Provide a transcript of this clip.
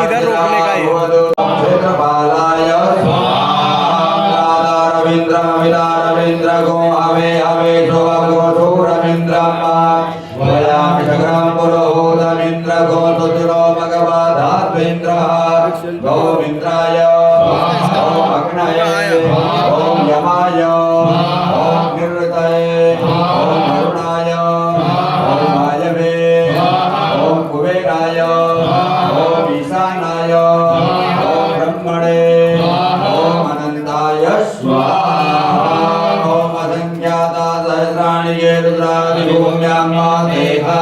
इधर रोकने का है। रवींद्र गो हवे हवे ध्रुव गो धूर रवींद्र रवींद्र गो तुरो भगवद्वेंद्र गोविंद्राय ओम अग्नये ओम यमाय ओम निरृतये ओम वरुणाय ओम वायवे ओम कुबेराय ओम ईशानाय ओम ब्रह्मणे ओम अनंताय स्वाहा ओम असंख्याता सहस्राणि ये रुद्रादि भूम्यां देहा